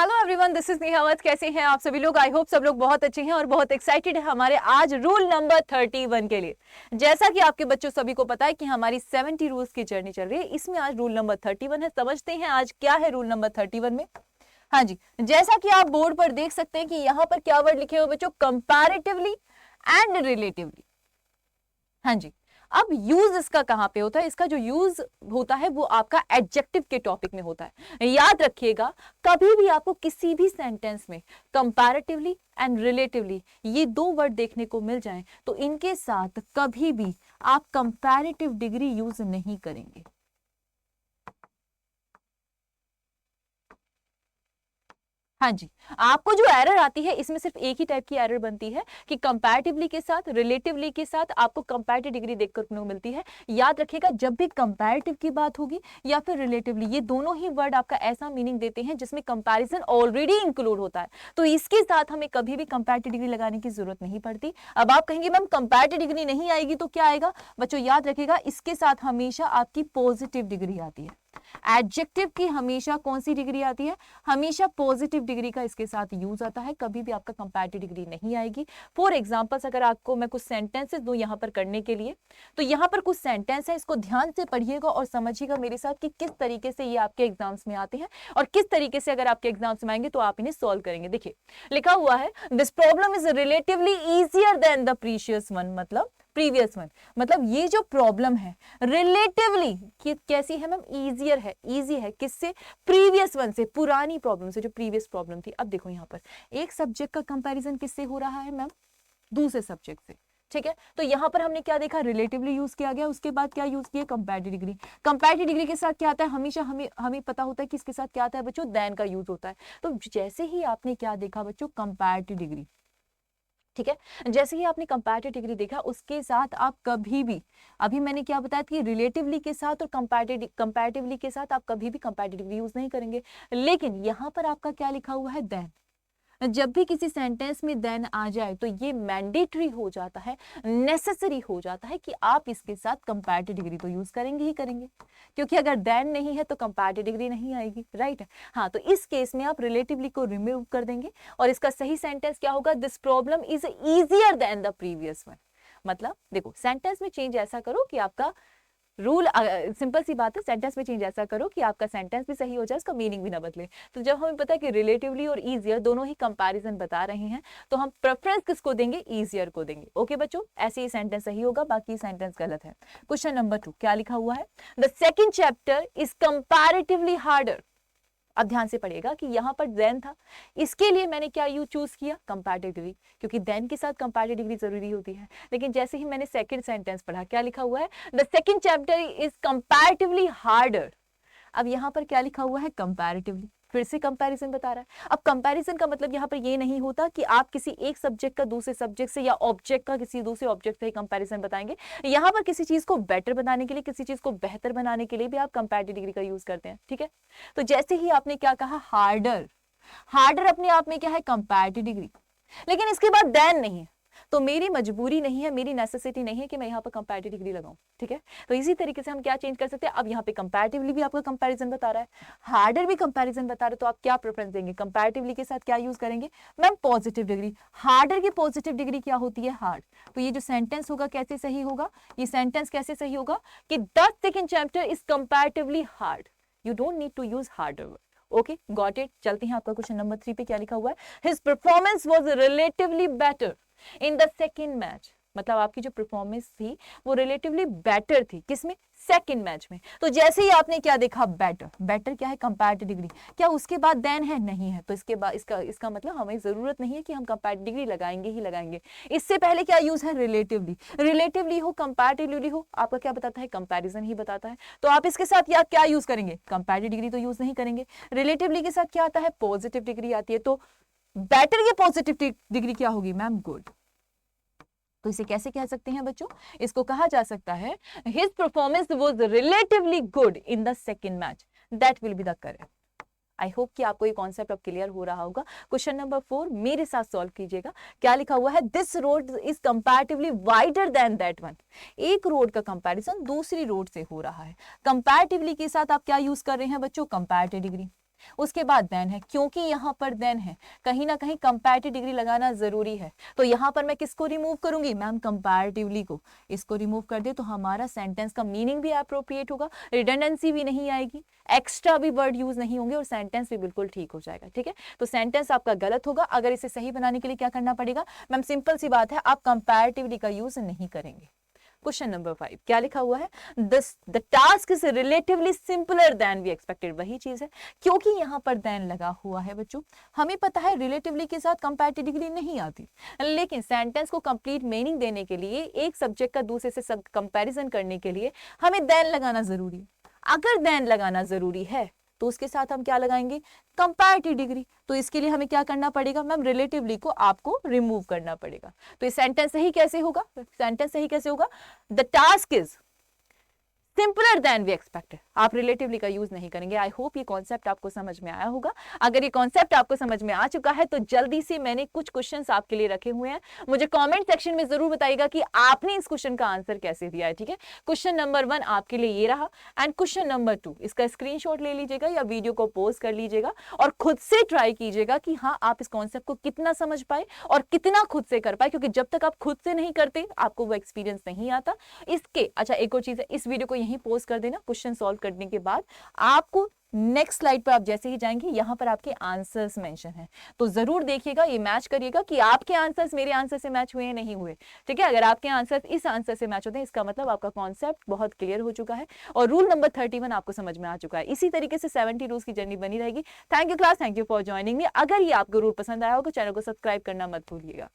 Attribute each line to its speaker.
Speaker 1: Hello everyone, this is नेहावत। कैसे हैं आप सभी लोग? आई होप सब लोग बहुत अच्छे हैं और बहुत एक्साइटेड है हमारे आज रूल नंबर 31 के लिए। जैसा कि आपके बच्चों सभी को पता है कि हमारी 70 रूल्स की जर्नी चल रही है, इसमें आज रूल नंबर 31 है। समझते हैं आज क्या है रूल नंबर 31 में। हाँ जी, जैसा कि आप बोर्ड पर देख सकते हैं कि यहाँ पर क्या वर्ड लिखे हुए बच्चों, कंपैरेटिवली एंड रिलेटिवली। हाँ जी, अब यूज इसका कहां पे होता है? इसका जो यूज होता है वो आपका एडजेक्टिव के टॉपिक में होता है। याद रखिएगा, कभी भी आपको किसी भी सेंटेंस में कंपैरेटिवली एंड रिलेटिवली ये दो वर्ड देखने को मिल जाएं तो इनके साथ कभी भी आप कंपैरेटिव डिग्री यूज नहीं करेंगे। हाँ जी, आपको जो एरर आती है इसमें सिर्फ एक ही टाइप की एरर बनती है कि कंपैरेटिवली के साथ रिलेटिवली के साथ आपको कंपैरेटिव डिग्री देखकर को मिलती है। याद रखिएगा, जब भी कंपैरेटिव की बात होगी या फिर रिलेटिवली, ये दोनों ही वर्ड आपका ऐसा मीनिंग देते हैं जिसमें कंपैरिजन ऑलरेडी इंक्लूड होता है, तो इसके साथ हमें कभी भी कंपैरेटिव डिग्री लगाने की जरूरत नहीं पड़ती। अब आप कहेंगे मैम कंपैरेटिव डिग्री नहीं आएगी तो क्या आएगा? बच्चों याद रखिएगा, इसके साथ हमेशा आपकी पॉजिटिव डिग्री आती है। एडजेक्टिव की हमेशा कौन सी डिग्री आती है? हमेशा पॉजिटिव डिग्री का इसके साथ यूज आता है, कभी भी आपका कंपैरेटिव डिग्री नहीं आएगी। फॉर एग्जांपल्स अगर आपको मैं कुछ सेंटेंसेस दूं यहां पर करने के लिए, तो यहां पर कुछ सेंटेंस है, इसको ध्यान से पढ़िएगा और समझिएगा मेरे साथ कि किस तरीके से ये आपके एग्जाम्स में आते हैं और किस तरीके से अगर आपके एग्जाम्स में आएंगे तो आप इन्हें सॉल्व करेंगे। देखिए लिखा हुआ है, this problem is relatively easier than the precious one, मतलब प्रीवियस वन। मतलब ये जो प्रॉब्लम है रिलेटिवली कैसी है मैम? इजियर है, इजी है। किससे? प्रीवियस वन से, पुरानी प्रॉब्लम से, जो प्रीवियस प्रॉब्लम थी। अब देखो यहाँ पर एक सब्जेक्ट का कंपैरिजन किससे हो रहा है मैम? दूसरे सब्जेक्ट से। ठीक है, तो यहां पर हमने क्या देखा? रिलेटिवली यूज किया गया, उसके बाद क्या यूज किया? Comparative degree. कंपैरेटिव डिग्री के साथ क्या आता है? हमेशा हमें हमें पता होता है कि इसके साथ क्या आता है बच्चों? देन का यूज होता है। तो जैसे ही आपने क्या देखा बच्चों? Comparative degree. ठीक है, जैसे ही आपने कंपैरेटिव डिग्री देखा उसके साथ आप कभी भी, अभी मैंने क्या बताया कि रिलेटिवली के साथ और कंपैरेटिवली के साथ आप कभी भी कंपैरेटिव डिग्री यूज नहीं करेंगे। लेकिन यहां पर आपका क्या लिखा हुआ है? देन। जब भी किसी सेंटेंस में देन आ जाए तो ये मैंडेटरी हो जाता है, नेसेसरी हो जाता है कि आप इसके साथ कंपैरेटिव डिग्री तो यूज करेंगे ही करेंगे, क्योंकि अगर देन नहीं है तो कंपैरेटिव डिग्री नहीं आएगी। राइट? हाँ, तो इस केस में आप रिलेटिवली को रिमूव कर देंगे और इसका सही सेंटेंस क्या होगा? This problem is easier than the previous one. मतलब देखो, सेंटेंस में चेंज ऐसा करो कि आपका रूल, सिंपल सी बात है, सेंटेंस में चेंज ऐसा करो कि आपका सेंटेंस भी सही हो जाए, उसका मीनिंग भी ना बदले। तो जब हमें पता है कि रिलेटिवली और इजियर दोनों ही कंपैरिजन बता रहे हैं तो हम प्रेफरेंस किसको देंगे? इजियर को देंगे। ओके बच्चों, ऐसे ही सेंटेंस सही होगा, बाकी सेंटेंस गलत है। क्वेश्चन नंबर 2 क्या लिखा हुआ है? The second chapter is comparatively harder. अब ध्यान से पढ़िएगा कि यहां पर देन था, इसके लिए मैंने क्या यू चूज किया? कंपैरेटिव डिग्री, क्योंकि देन के साथ कंपैरेटिव डिग्री जरूरी होती है। लेकिन जैसे ही मैंने सेकंड सेंटेंस पढ़ा, क्या लिखा हुआ है? The second chapter is comparatively harder. अब यहां पर क्या लिखा हुआ है? कंपैरेटिवली। फिर से कंपैरिजन बता रहा है। अब कंपैरिजन का मतलब यहां पर ये नहीं होता कि आप किसी एक सब्जेक्ट का दूसरे सब्जेक्ट से या ऑब्जेक्ट का किसी दूसरे ऑब्जेक्ट से कंपैरिजन बताएंगे। यहां पर किसी चीज को बेटर बनाने के लिए, किसी चीज को बेहतर बनाने के लिए भी आप कंपैरेटिव डिग्री का यूज करते हैं। ठीक है, तो जैसे ही आपने क्या कहा? हार्डर। हार्डर अपने आप में क्या है? Comparative degree. लेकिन इसके बाद देन नहीं है, तो मेरी मजबूरी नहीं है, मेरी नेसेसिटी नहीं है कि मैं यहाँ पर कंपैरेटिव डिग्री लगाऊं। ठीक है, तो इसी तरीके से हम क्या चेंज कर सकते हैं? अब यहाँ पे कंपैरेटिवली भी आपका कंपैरिजन बता रहा है, हार्डर भी कंपैरिजन बता रहा है, तो आप क्या प्रेफरेंस देंगे? कंपैरेटिवली के साथ क्या यूज करेंगे मैम? Positive degree. हार्डर की पॉजिटिव डिग्री क्या होती है? हार्ड। तो ये जो सेंटेंस होगा कैसे सही होगा? ये सेंटेंस कैसे सही होगा कि the second chapter is comparatively hard. You don't need to use harder. Okay, got it. चलते हैं आपका क्वेश्चन नंबर 3 पे क्या लिखा हुआ है? His performance was relatively better in the second match. मतलब आपकी जो परफॉर्मेंस थी वो रिलेटिवली बेटर थी, किसमें? सेकेंड मैच में। तो जैसे ही आपने क्या देखा? बेटर। बेटर क्या है? Comparative degree. क्या उसके बाद देन है? नहीं है, तो इसके बाद इसका मतलब हमें जरूरत नहीं है कि हम कंपैरेटिव डिग्री लगाएंगे ही लगाएंगे। इससे पहले क्या यूज है? रिलेटिवली। रिलेटिवली हो, कंपैरेटिवली हो, आपका क्या बताता है? कंपैरिजन ही बताता है। तो आप इसके साथ या क्या यूज करेंगे? कंपैरेटिव डिग्री तो यूज नहीं करेंगे। रिलेटिवली के साथ क्या आता है? पॉजिटिव डिग्री आती है। तो बेटर की पॉजिटिव डिग्री क्या होगी मैम? गुड। तो इसे कैसे कह सकते हैं बच्चों? इसको कहा जा सकता है his performance was relatively good in the second match. That will be the correct. I hope कि आपको ये कॉन्सेप्ट अब क्लियर हो रहा होगा। क्वेश्चन नंबर 4 मेरे साथ सॉल्व कीजिएगा। क्या लिखा हुआ है? This road is comparatively wider than that one. एक रोड का कंपैरिजन दूसरी रोड से हो रहा है। कंपैरेटिवली के साथ आप क्या यूज कर रहे हैं बच्चों? Comparative degree. उसके बाद देन है, क्योंकि यहाँ पर देन है, कहीं ना कहीं कंपैरेटिव डिग्री लगाना जरूरी है। तो यहाँ पर मैं किसको रिमूव करूंगी मैम, कंपैरेटिवली को। इसको रिमूव कर दे तो हमारा सेंटेंस का मीनिंग भी अप्रोप्रिएट होगा, रिडंडेंसी भी नहीं आएगी, एक्स्ट्रा भी वर्ड यूज नहीं होंगे और सेंटेंस भी बिल्कुल ठीक हो जाएगा। ठीक है, तो सेंटेंस आपका गलत होगा। अगर इसे सही बनाने के लिए क्या करना पड़ेगा मैम, सिंपल सी बात है, आप कंपैरेटिवली का यूज नहीं करेंगे। क्वेश्चन नंबर 5 क्या लिखा हुआ है, the task is relatively simpler than we expected. वही चीज है, क्योंकि यहाँ पर देन लगा हुआ है बच्चों, हमें पता है रिलेटिवली के साथ कंपैरेटिव डिग्री नहीं आती, लेकिन सेंटेंस को कंप्लीट मीनिंग देने के लिए, एक सब्जेक्ट का दूसरे से कंपैरिजन करने के लिए हमें देन लगाना जरूरी है। अगर देन लगाना जरूरी है तो उसके साथ हम क्या लगाएंगे, कंपैरेटिव डिग्री। तो इसके लिए हमें क्या करना पड़ेगा मैम, रिलेटिवली को आपको रिमूव करना पड़ेगा। तो ये सेंटेंस सही कैसे होगा, सेंटेंस सही कैसे होगा, the task is simpler than we expected. आप रिलेटिवली का यूज नहीं करेंगे। आई होप ये कॉन्सेप्ट आपको समझ में आया होगा। अगर ये कॉन्सेप्ट आपको समझ में आ चुका है तो जल्दी से मैंने कुछ क्वेश्चंस आपके लिए रखे हुए हैं, मुझे कमेंट सेक्शन में जरूर बताइएगा कि आपने इस क्वेश्चन का आंसर कैसे दिया है। ठीक है, क्वेश्चन नंबर 1 आपके लिए ये रहा, एंड क्वेश्चन नंबर 2 इसका स्क्रीनशॉट ले लीजिएगा या वीडियो को पॉज कर लीजिएगा और खुद से ट्राई कीजिएगा कि हाँ आप इस कॉन्सेप्ट को कितना समझ पाए और कितना खुद से कर पाए, क्योंकि जब तक आप खुद से नहीं करते आपको वो एक्सपीरियंस नहीं आता। इसके अच्छा एक और चीज है, इस वीडियो को यहीं पॉज कर देना, क्वेश्चन सॉल्व करने के बाद आपको नेक्स्ट स्लाइड पर आप जैसे ही जाएंगे यहां पर आपके आंसर्स मेंशन है, तो जरूर देखिएगा, ये मैच करिएगा कि आपके आंसर्स मेरे आंसर से मैच हुए या नहीं हुए। ठीक है, अगर आपके आंसर्स इस आंसर से मैच होते हैं इसका मतलब आपका कॉन्सेप्ट बहुत क्लियर हो चुका है और रूल नंबर 31 आपको समझ में आ चुका है। इसी तरीके से 70 रूल्स की जर्नी बनी रहेगी। Thank you class, thank you for joining me. अगर ये आपको रूल पसंद आया हो तो चैनल को सब्सक्राइब करना मत भूलिएगा।